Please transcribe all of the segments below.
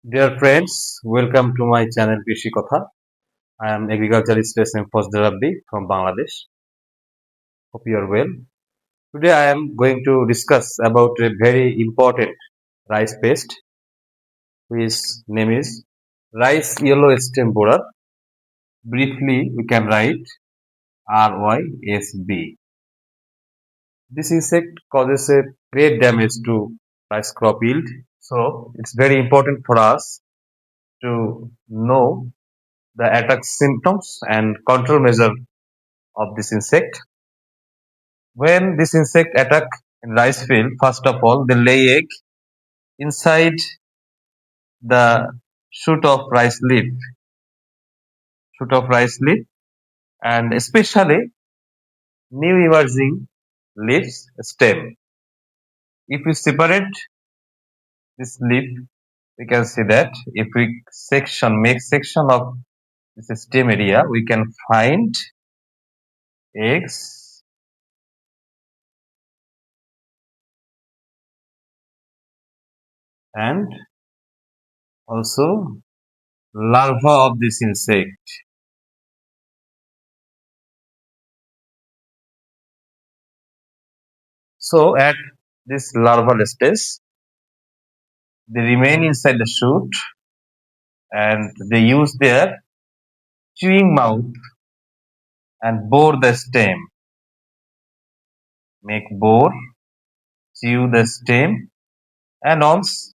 Dear friends, welcome to my channel Krishi Kotha. I am agriculturist S.M. Fosderabdi from Bangladesh. Hope you are well. Today I am going to discuss about a very important rice pest, which name is rice yellow stem borer. Briefly, we can write RYSB. This insect causes a great damage to rice crop yield. So it's very important for us to know the attack symptoms and control measure of this insect. When this insect attack in rice field, first of all, they lay egg inside the shoot of rice leaf, and especially new emerging leaves stem. If we separate this leaf, we can see that if we make section of this stem area, we can find eggs and also larva of this insect. So at this larval stage, they remain inside the shoot and they use their chewing mouth and bore the stem, make bore, chew the stem, and also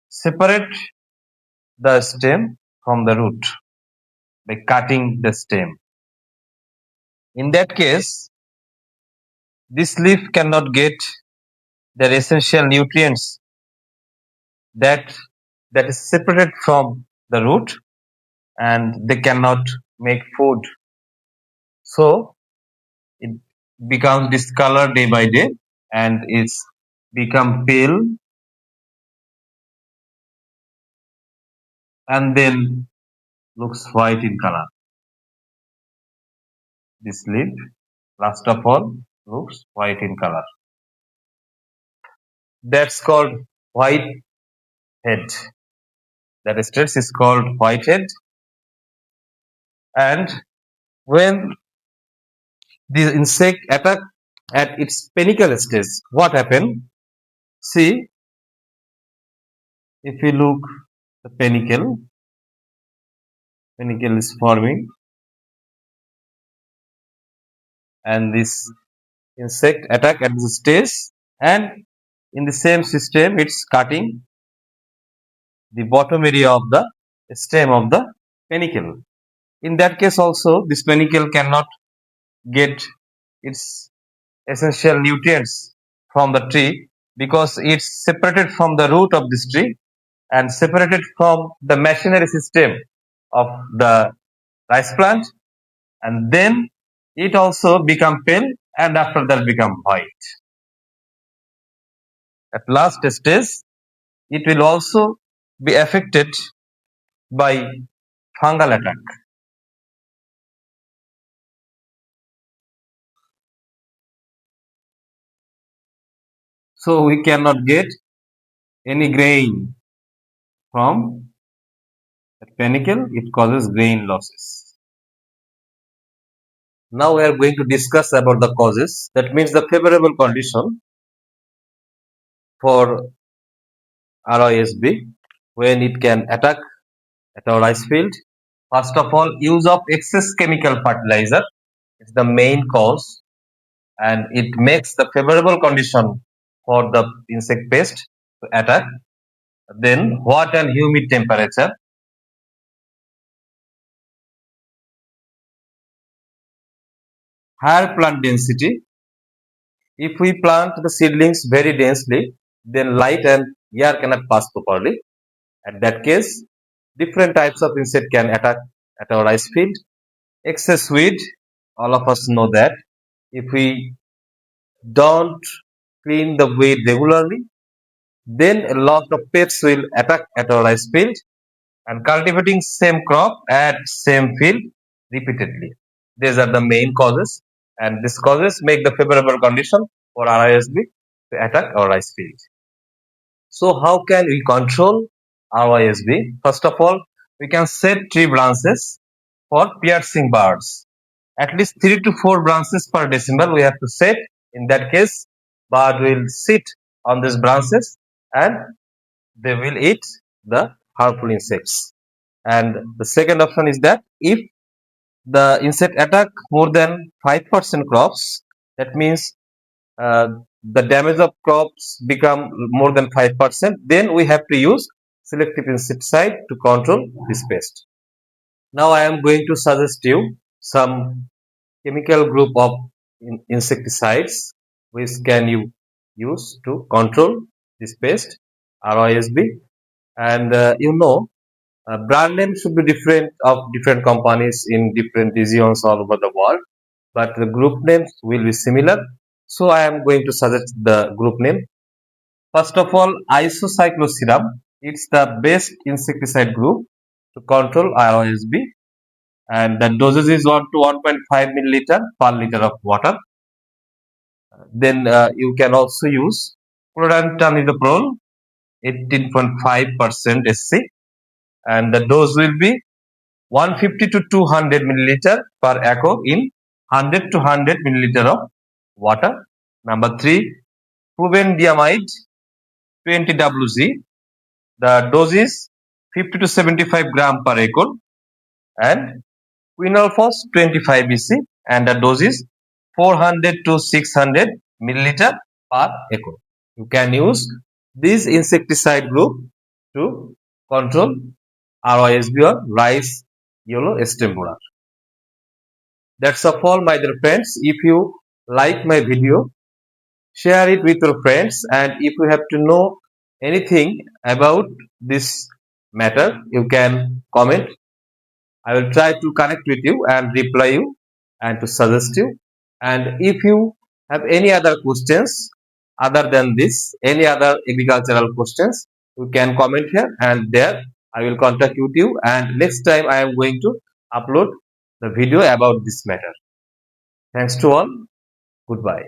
separate the stem from the root by cutting the stem. In that case, this leaf cannot get their essential nutrients that that is separated from the root, and they cannot make food. So it becomes discolored day by day and it's become pale and then looks white in color. This leaf, last of all, looks white in color. That's called white head. That stage is called white head. And when the insect attack at its panicle stage, what happened? See, if you look, the panicle is forming, and this insect attack at this stage, and in the same system, it's cutting the bottom area of the stem of the panicle. In that case also, this panicle cannot get its essential nutrients from the tree because it's separated from the root of this tree and separated from the machinery system of the rice plant, and then it also become pale and after that become white. At last stage, it will also be affected by fungal attack. So we cannot get any grain from the panicle. It causes grain losses. Now we are going to discuss about the causes. That means the favorable condition for RISB when it can attack at our rice field. First of all, use of excess chemical fertilizer is the main cause, and it makes the favorable condition for the insect pest to attack. Then hot and humid temperature, higher plant density. If we plant the seedlings very densely, then light and air cannot pass properly. At that case, different types of insect can attack at our rice field. Excess weed, all of us know that. If we don't clean the weed regularly, then a lot of pests will attack at our rice field, and cultivating same crop at same field repeatedly. These are the main causes, and these causes make the favorable condition for RISB to attack our rice field. So how can we control RYSB. First of all, we can set tree branches for piercing birds. At least 3 to 4 branches per decimal we have to set. In that case, bird will sit on these branches and they will eat the harmful insects. And the second option is that if the insect attack more than 5% crops, that means uh, the damage of crops become more than 5%, then we have to use selective insecticide to control this pest. Now I am going to suggest you some chemical group of insecticides which can you use to control this pest, ROSB. And brand names should be different of different companies in different regions all over the world, but the group names will be similar. So I am going to suggest the group name. First of all, isocycloserum. It's the best insecticide group to control ROSB, and the dosage is 1 to 1.5 milliliter per liter of water. Then you can also use chlorantraniliprole 18.5% SC, and the dose will be 150 to 200 milliliter per acre in 100 to 100 milliliter of water. Number 3, flubendiamide 20 WG. The dose is 50 to 75 gram per acre, and quinolphos 25 EC, and the dose is 400 to 600 milliliter per acre. You can use this insecticide group to control ROSB or rice yellow stem borer. That's all, my dear friends. If you like my video, share it with your friends, and if you have to know anything about this matter, you can comment. I will try to connect with you and reply you and to suggest you. And if you have any other questions other than this, any other agricultural questions, you can comment here, and there I will contact with you. And next time I am going to upload the video about this matter. Thanks to all. Goodbye.